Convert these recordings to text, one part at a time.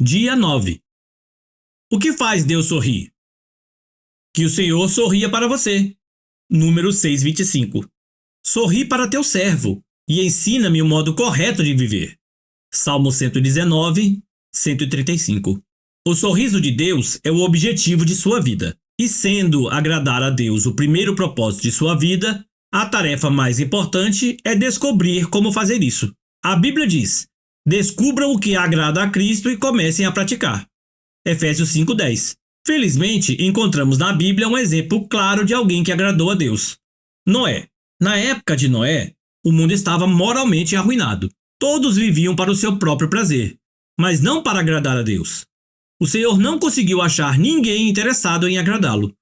Dia 9. O que faz Deus sorrir? Que o Senhor sorria para você. Número 6:25. Sorri para teu servo e ensina-me o modo correto de viver. Salmo 119, 135. O sorriso de Deus é o objetivo de sua vida. E sendo agradar a Deus o primeiro propósito de sua vida, a tarefa mais importante é descobrir como fazer isso. A Bíblia diz: descubram o que agrada a Cristo e comecem a praticar. Efésios 5:10. Felizmente, encontramos na Bíblia um exemplo claro de alguém que agradou a Deus. Noé. Na época de Noé, o mundo estava moralmente arruinado. Todos viviam para o seu próprio prazer, mas não para agradar a Deus. O Senhor não conseguiu achar ninguém interessado em agradá-lo.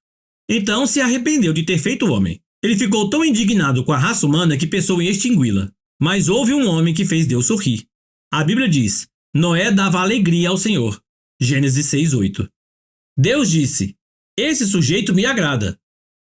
Então se arrependeu de ter feito o homem. Ele ficou tão indignado com a raça humana que pensou em extingui-la. Mas houve um homem que fez Deus sorrir. A Bíblia diz: Noé dava alegria ao Senhor. Gênesis 6:8. Deus disse: esse sujeito me agrada.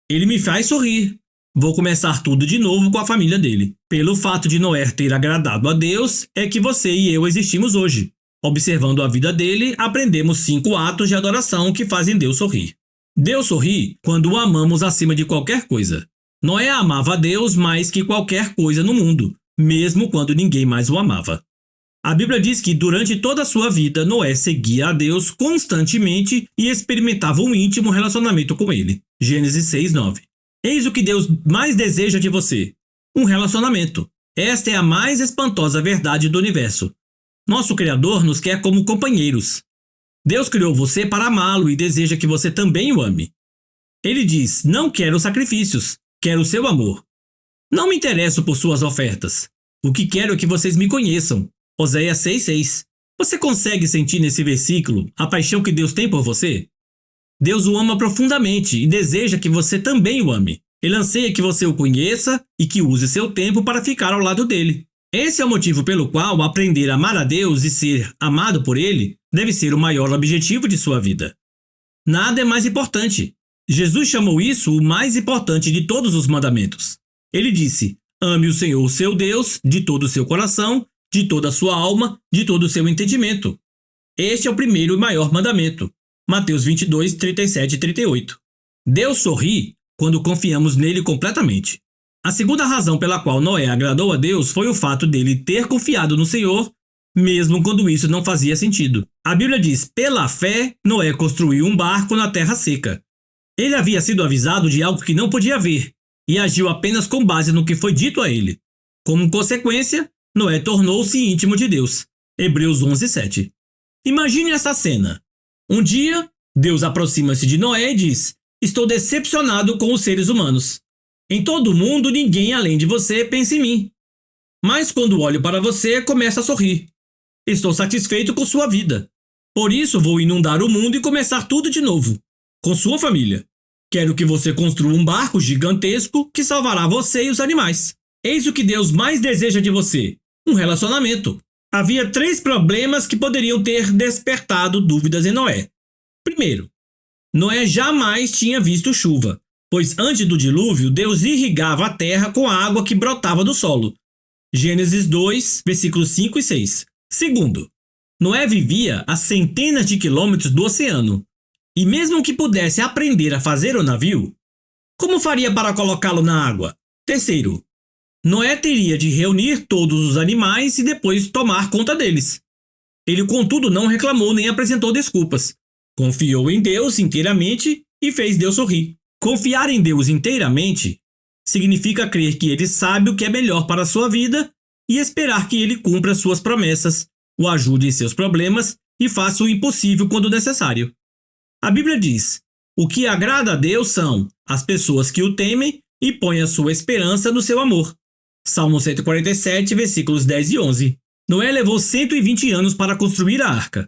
Ele me faz sorrir. Vou começar tudo de novo com a família dele. Pelo fato de Noé ter agradado a Deus, é que você e eu existimos hoje. Observando a vida dele, aprendemos 5 atos de adoração que fazem Deus sorrir. Deus sorri quando o amamos acima de qualquer coisa. Noé amava a Deus mais que qualquer coisa no mundo, mesmo quando ninguém mais o amava. A Bíblia diz que durante toda a sua vida, Noé seguia a Deus constantemente e experimentava um íntimo relacionamento com ele. Gênesis 6:9. Eis o que Deus mais deseja de você: um relacionamento. Esta é a mais espantosa verdade do universo. Nosso Criador nos quer como companheiros. Deus criou você para amá-lo e deseja que você também o ame. Ele diz: não quero sacrifícios, quero o seu amor. Não me interesso por suas ofertas. O que quero é que vocês me conheçam. Oséias 6:6. Você consegue sentir nesse versículo a paixão que Deus tem por você? Deus o ama profundamente e deseja que você também o ame. Ele anseia que você o conheça e que use seu tempo para ficar ao lado dele. Esse é o motivo pelo qual aprender a amar a Deus e ser amado por Ele deve ser o maior objetivo de sua vida. Nada é mais importante. Jesus chamou isso o mais importante de todos os mandamentos. Ele disse: ame o Senhor, seu Deus, de todo o seu coração, de toda a sua alma, de todo o seu entendimento. Este é o primeiro e maior mandamento. Mateus 22, 37 e 38. Deus sorri quando confiamos nele completamente. A segunda razão pela qual Noé agradou a Deus foi o fato dele ter confiado no Senhor, mesmo quando isso não fazia sentido. A Bíblia diz: pela fé, Noé construiu um barco na terra seca. Ele havia sido avisado de algo que não podia ver e agiu apenas com base no que foi dito a ele. Como consequência, Noé tornou-se íntimo de Deus. Hebreus 11:7. Imagine essa cena. Um dia, Deus aproxima-se de Noé e diz: estou decepcionado com os seres humanos. Em todo o mundo, ninguém além de você pensa em mim. Mas quando olho para você, começo a sorrir. Estou satisfeito com sua vida. Por isso, vou inundar o mundo e começar tudo de novo, com sua família. Quero que você construa um barco gigantesco que salvará você e os animais. Eis o que Deus mais deseja de você: um relacionamento. Havia 3 problemas que poderiam ter despertado dúvidas em Noé. Primeiro, Noé jamais tinha visto chuva, pois antes do dilúvio, Deus irrigava a terra com a água que brotava do solo. Gênesis 2, versículos 5 e 6. Segundo, Noé vivia a centenas de quilômetros do oceano, e mesmo que pudesse aprender a fazer o navio, como faria para colocá-lo na água? Terceiro, Noé teria de reunir todos os animais e depois tomar conta deles. Ele, contudo, não reclamou nem apresentou desculpas. Confiou em Deus inteiramente e fez Deus sorrir. Confiar em Deus inteiramente significa crer que Ele sabe o que é melhor para a sua vida e esperar que Ele cumpra suas promessas, o ajude em seus problemas e faça o impossível quando necessário. A Bíblia diz: o que agrada a Deus são as pessoas que o temem e põem a sua esperança no seu amor. Salmo 147, versículos 10 e 11. Noé levou 120 anos para construir a arca.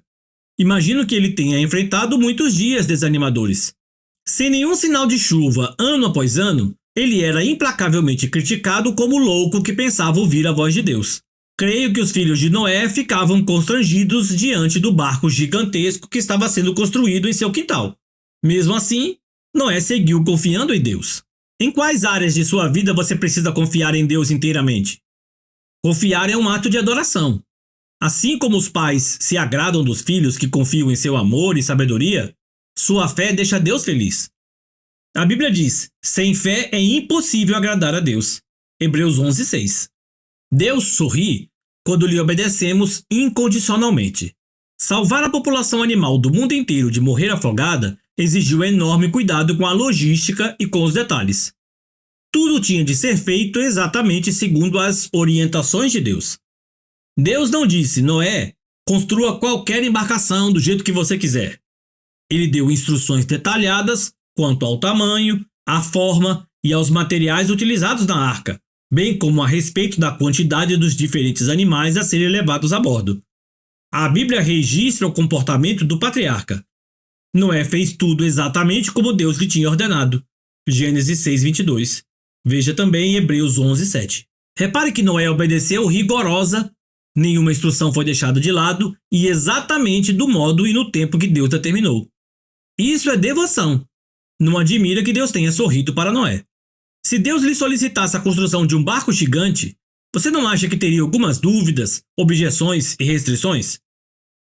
Imagino que ele tenha enfrentado muitos dias desanimadores. Sem nenhum sinal de chuva, ano após ano, ele era implacavelmente criticado como louco que pensava ouvir a voz de Deus. Creio que os filhos de Noé ficavam constrangidos diante do barco gigantesco que estava sendo construído em seu quintal. Mesmo assim, Noé seguiu confiando em Deus. Em quais áreas de sua vida você precisa confiar em Deus inteiramente? Confiar é um ato de adoração. Assim como os pais se agradam dos filhos que confiam em seu amor e sabedoria, sua fé deixa Deus feliz. A Bíblia diz: sem fé é impossível agradar a Deus. Hebreus 11:6. Deus sorri quando lhe obedecemos incondicionalmente. Salvar a população animal do mundo inteiro de morrer afogada exigiu enorme cuidado com a logística e com os detalhes. Tudo tinha de ser feito exatamente segundo as orientações de Deus. Deus não disse: Noé, construa qualquer embarcação do jeito que você quiser. Ele deu instruções detalhadas quanto ao tamanho, à forma e aos materiais utilizados na arca, bem como a respeito da quantidade dos diferentes animais a serem levados a bordo. A Bíblia registra o comportamento do patriarca. Noé fez tudo exatamente como Deus lhe tinha ordenado. Gênesis 6:22. Veja também Hebreus 11:7. Repare que Noé obedeceu rigorosa, nenhuma instrução foi deixada de lado e exatamente do modo e no tempo que Deus determinou. Isso é devoção. Não admira que Deus tenha sorrido para Noé. Se Deus lhe solicitasse a construção de um barco gigante, você não acha que teria algumas dúvidas, objeções e restrições?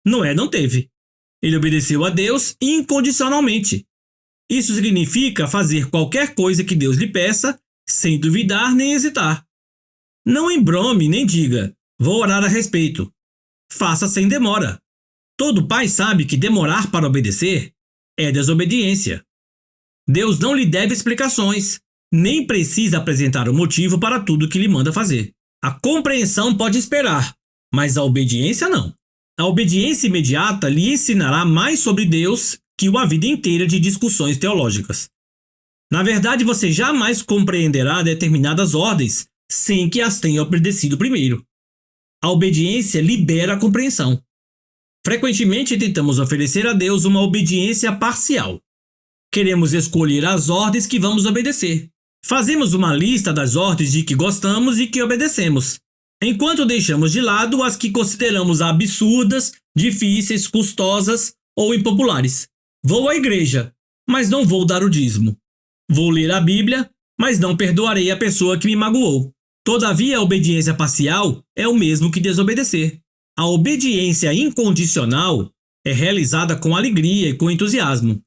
Noé não teve. Ele obedeceu a Deus incondicionalmente. Isso significa fazer qualquer coisa que Deus lhe peça, sem duvidar nem hesitar. Não embrome nem diga: vou orar a respeito. Faça sem demora. Todo pai sabe que demorar para obedecer é desobediência. Deus não lhe deve explicações, nem precisa apresentar o motivo para tudo que lhe manda fazer. A compreensão pode esperar, mas a obediência não. A obediência imediata lhe ensinará mais sobre Deus que a vida inteira de discussões teológicas. Na verdade, você jamais compreenderá determinadas ordens sem que as tenha obedecido primeiro. A obediência libera a compreensão. Frequentemente tentamos oferecer a Deus uma obediência parcial. Queremos escolher as ordens que vamos obedecer. Fazemos uma lista das ordens de que gostamos e que obedecemos, enquanto deixamos de lado as que consideramos absurdas, difíceis, custosas ou impopulares. Vou à igreja, mas não vou dar o dízimo. Vou ler a Bíblia, mas não perdoarei a pessoa que me magoou. Todavia, a obediência parcial é o mesmo que desobedecer. A obediência incondicional é realizada com alegria e com entusiasmo.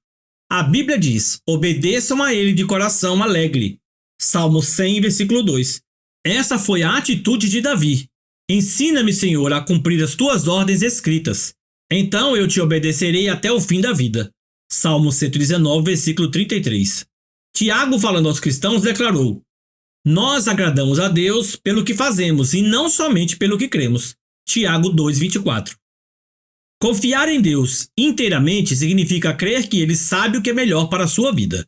A Bíblia diz: obedeçam a ele de coração alegre. Salmo 100, versículo 2. Essa foi a atitude de Davi. Ensina-me, Senhor, a cumprir as tuas ordens escritas. Então eu te obedecerei até o fim da vida. Salmo 119, versículo 33. Tiago, falando aos cristãos, declarou: nós agradamos a Deus pelo que fazemos e não somente pelo que cremos. Tiago 2:24. Confiar em Deus inteiramente significa crer que Ele sabe o que é melhor para a sua vida.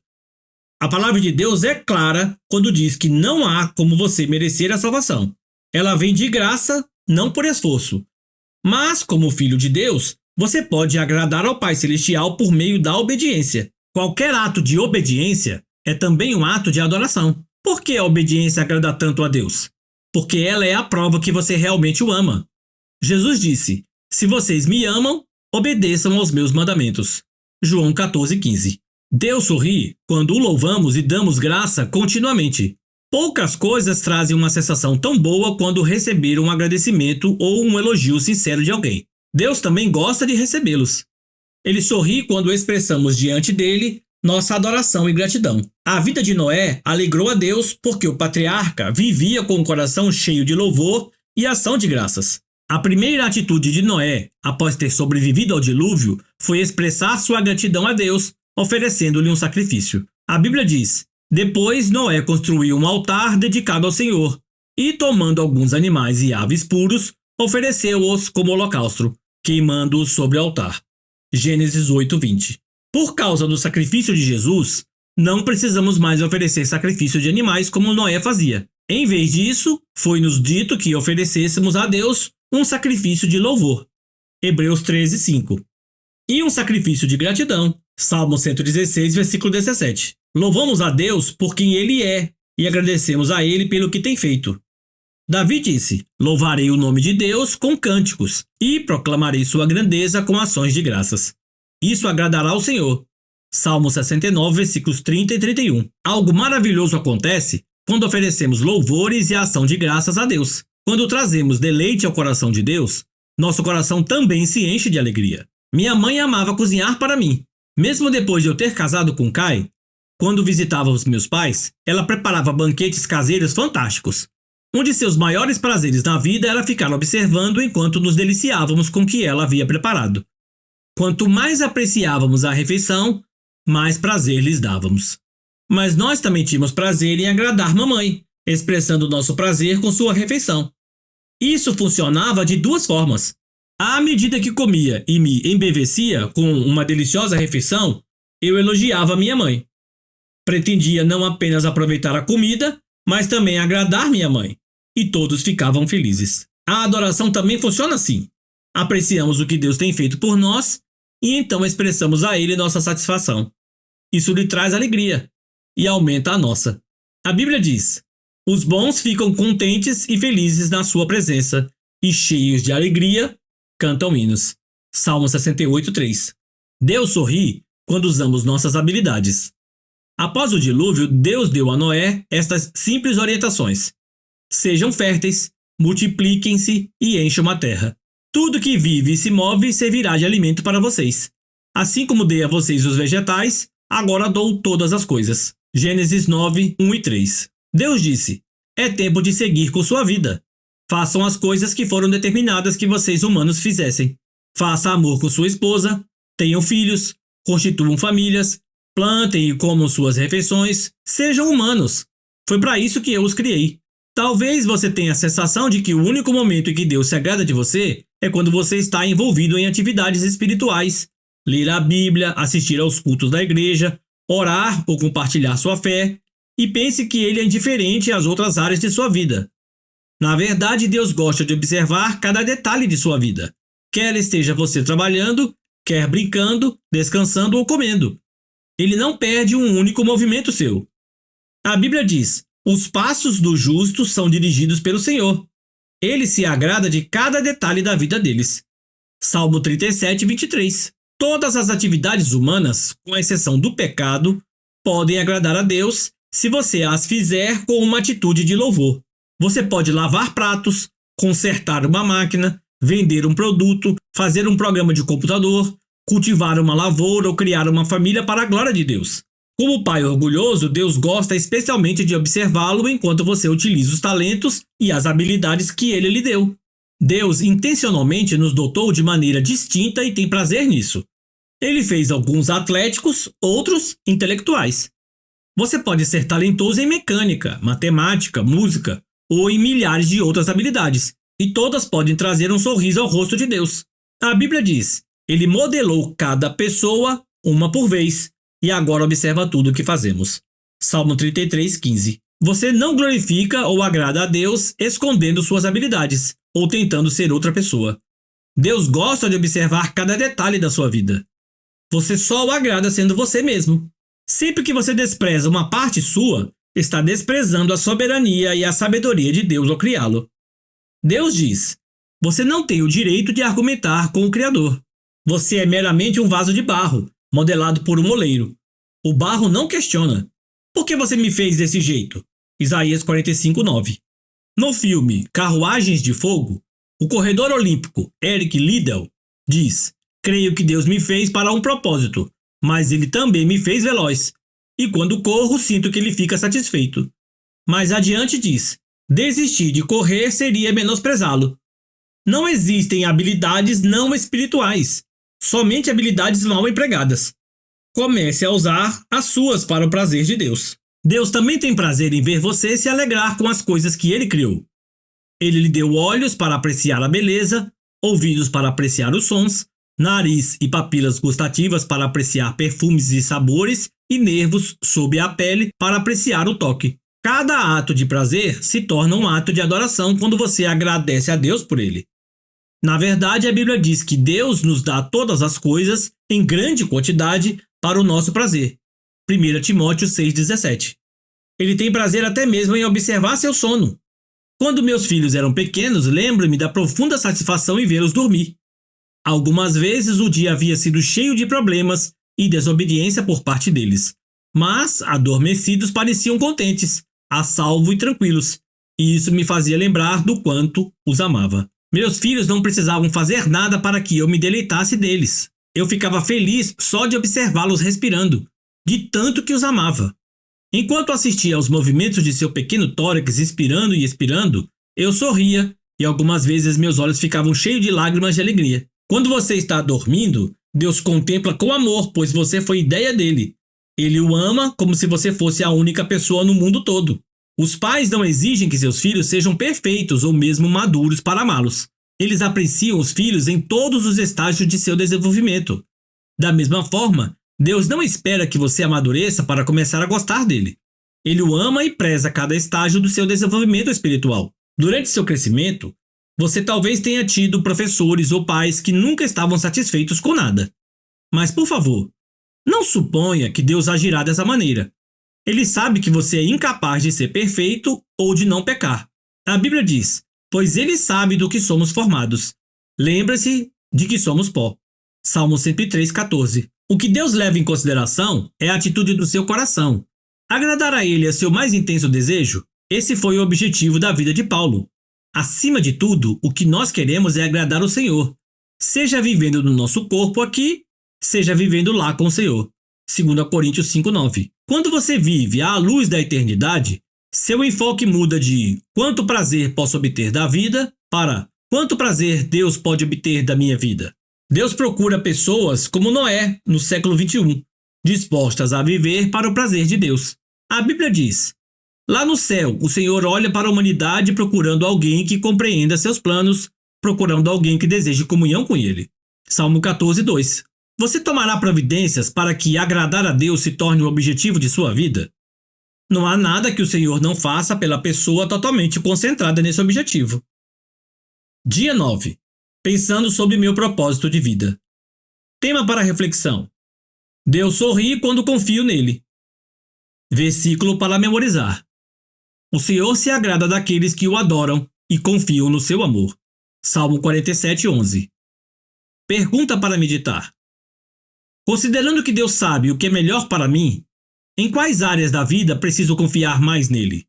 A palavra de Deus é clara quando diz que não há como você merecer a salvação. Ela vem de graça, não por esforço. Mas, como filho de Deus, você pode agradar ao Pai Celestial por meio da obediência. Qualquer ato de obediência é também um ato de adoração. Por que a obediência agrada tanto a Deus? Porque ela é a prova que você realmente o ama. Jesus disse: se vocês me amam, obedeçam aos meus mandamentos. João 14:15. Deus sorri quando o louvamos e damos graça continuamente. Poucas coisas trazem uma sensação tão boa quando receber um agradecimento ou um elogio sincero de alguém. Deus também gosta de recebê-los. Ele sorri quando expressamos diante dele nossa adoração e gratidão. A vida de Noé alegrou a Deus porque o patriarca vivia com o coração cheio de louvor e ação de graças. A primeira atitude de Noé, após ter sobrevivido ao dilúvio, foi expressar sua gratidão a Deus, oferecendo-lhe um sacrifício. A Bíblia diz: depois Noé construiu um altar dedicado ao Senhor e, tomando alguns animais e aves puros, ofereceu-os como holocausto, queimando-os sobre o altar. Gênesis 8:20. Por causa do sacrifício de Jesus, não precisamos mais oferecer sacrifício de animais como Noé fazia. Em vez disso, foi-nos dito que oferecêssemos a Deus um sacrifício de louvor. Hebreus 13:5. E um sacrifício de gratidão. Salmo 116, versículo 17. Louvamos a Deus por quem Ele é e agradecemos a Ele pelo que tem feito. Davi disse: louvarei o nome de Deus com cânticos e proclamarei sua grandeza com ações de graças. Isso agradará ao Senhor. Salmo 69, versículos 30 e 31. Algo maravilhoso acontece quando oferecemos louvores e ação de graças a Deus. Quando trazemos deleite ao coração de Deus, nosso coração também se enche de alegria. Minha mãe amava cozinhar para mim. Mesmo depois de eu ter casado com Kai, quando visitava os meus pais, ela preparava banquetes caseiros fantásticos. Um de seus maiores prazeres na vida era ficar observando enquanto nos deliciávamos com o que ela havia preparado. Quanto mais apreciávamos a refeição, mais prazer lhes dávamos. Mas nós também tínhamos prazer em agradar mamãe, expressando nosso prazer com sua refeição. Isso funcionava de duas formas. À medida que comia e me embevecia com uma deliciosa refeição, eu elogiava minha mãe. Pretendia não apenas aproveitar a comida, mas também agradar minha mãe. E todos ficavam felizes. A adoração também funciona assim. Apreciamos o que Deus tem feito por nós e então expressamos a Ele nossa satisfação. Isso lhe traz alegria e aumenta a nossa. A Bíblia diz: os bons ficam contentes e felizes na sua presença e cheios de alegria cantam hinos. Salmo 68:3. Deus sorri quando usamos nossas habilidades. Após o dilúvio, Deus deu a Noé estas simples orientações: sejam férteis, multipliquem-se e encham a terra. Tudo que vive e se move servirá de alimento para vocês. Assim como dei a vocês os vegetais, agora dou todas as coisas. Gênesis 9, 1 e 3. Deus disse: é tempo de seguir com sua vida. Façam as coisas que foram determinadas que vocês humanos fizessem. Faça amor com sua esposa, tenham filhos, constituam famílias, plantem e comam suas refeições, sejam humanos. Foi para isso que eu os criei. Talvez você tenha a sensação de que o único momento em que Deus se agrada de você é quando você está envolvido em atividades espirituais, ler a Bíblia, assistir aos cultos da igreja, orar ou compartilhar sua fé, e pense que ele é indiferente às outras áreas de sua vida. Na verdade, Deus gosta de observar cada detalhe de sua vida, quer esteja você trabalhando, quer brincando, descansando ou comendo. Ele não perde um único movimento seu. A Bíblia diz: os passos do justo são dirigidos pelo Senhor. Ele se agrada de cada detalhe da vida deles. Salmo 37, 23. Todas as atividades humanas, com exceção do pecado, podem agradar a Deus se você as fizer com uma atitude de louvor. Você pode lavar pratos, consertar uma máquina, vender um produto, fazer um programa de computador, cultivar uma lavoura ou criar uma família para a glória de Deus. Como pai orgulhoso, Deus gosta especialmente de observá-lo enquanto você utiliza os talentos e as habilidades que ele lhe deu. Deus intencionalmente nos dotou de maneira distinta e tem prazer nisso. Ele fez alguns atléticos, outros intelectuais. Você pode ser talentoso em mecânica, matemática, música ou em milhares de outras habilidades, e todas podem trazer um sorriso ao rosto de Deus. A Bíblia diz: ele modelou cada pessoa uma por vez, e agora observa tudo o que fazemos. Salmo 33, 15. Você não glorifica ou agrada a Deus escondendo suas habilidades, ou tentando ser outra pessoa. Deus gosta de observar cada detalhe da sua vida. Você só o agrada sendo você mesmo. Sempre que você despreza uma parte sua, está desprezando a soberania e a sabedoria de Deus ao criá-lo. Deus diz: você não tem o direito de argumentar com o Criador. Você é meramente um vaso de barro, modelado por um oleiro. O barro não questiona: por que você me fez desse jeito? Isaías 45, 9. No filme Carruagens de Fogo, o corredor olímpico Eric Liddell diz: creio que Deus me fez para um propósito, mas ele também me fez veloz. E quando corro, sinto que ele fica satisfeito. Mais adiante diz: desistir de correr seria menosprezá-lo. Não existem habilidades não espirituais, somente habilidades mal empregadas. Comece a usar as suas para o prazer de Deus. Deus também tem prazer em ver você se alegrar com as coisas que ele criou. Ele lhe deu olhos para apreciar a beleza, ouvidos para apreciar os sons, nariz e papilas gustativas para apreciar perfumes e sabores, e nervos sob a pele para apreciar o toque. Cada ato de prazer se torna um ato de adoração quando você agradece a Deus por ele. Na verdade, a Bíblia diz que Deus nos dá todas as coisas em grande quantidade para o nosso prazer. 1 Timóteo 6,17. Ele tem prazer até mesmo em observar seu sono. Quando meus filhos eram pequenos, lembro-me da profunda satisfação em vê-los dormir. Algumas vezes o dia havia sido cheio de problemas e desobediência por parte deles, mas, adormecidos, pareciam contentes, a salvo e tranquilos, e isso me fazia lembrar do quanto os amava. Meus filhos não precisavam fazer nada para que eu me deleitasse deles. Eu ficava feliz só de observá-los respirando, de tanto que os amava. Enquanto assistia aos movimentos de seu pequeno tórax inspirando e expirando, eu sorria e algumas vezes meus olhos ficavam cheios de lágrimas de alegria. Quando você está dormindo, Deus contempla com amor, pois você foi ideia dele. Ele o ama como se você fosse a única pessoa no mundo todo. Os pais não exigem que seus filhos sejam perfeitos ou mesmo maduros para amá-los. Eles apreciam os filhos em todos os estágios de seu desenvolvimento. Da mesma forma, Deus não espera que você amadureça para começar a gostar dele. Ele o ama e preza cada estágio do seu desenvolvimento espiritual. Durante seu crescimento, você talvez tenha tido professores ou pais que nunca estavam satisfeitos com nada. Mas, por favor, não suponha que Deus agirá dessa maneira. Ele sabe que você é incapaz de ser perfeito ou de não pecar. A Bíblia diz: pois ele sabe do que somos formados. Lembre-se de que somos pó. Salmo 103:14. O que Deus leva em consideração é a atitude do seu coração. Agradar a ele é seu mais intenso desejo? Esse foi o objetivo da vida de Paulo. Acima de tudo, o que nós queremos é agradar o Senhor. Seja vivendo no nosso corpo aqui, seja vivendo lá com o Senhor. 2 Coríntios 5:9. Quando você vive à luz da eternidade, seu enfoque muda de quanto prazer posso obter da vida para quanto prazer Deus pode obter da minha vida. Deus procura pessoas como Noé, no século 21, dispostas a viver para o prazer de Deus. A Bíblia diz: lá no céu, o Senhor olha para a humanidade procurando alguém que compreenda seus planos, procurando alguém que deseje comunhão com ele. Salmo 14:2. Você tomará providências para que agradar a Deus se torne o objetivo de sua vida? Não há nada que o Senhor não faça pela pessoa totalmente concentrada nesse objetivo. Dia 9. Pensando sobre meu propósito de vida. Tema para reflexão: Deus sorri quando confio nele. Versículo para memorizar: o Senhor se agrada daqueles que o adoram e confiam no seu amor. Salmo 47:11. Pergunta para meditar: considerando que Deus sabe o que é melhor para mim, em quais áreas da vida preciso confiar mais nele?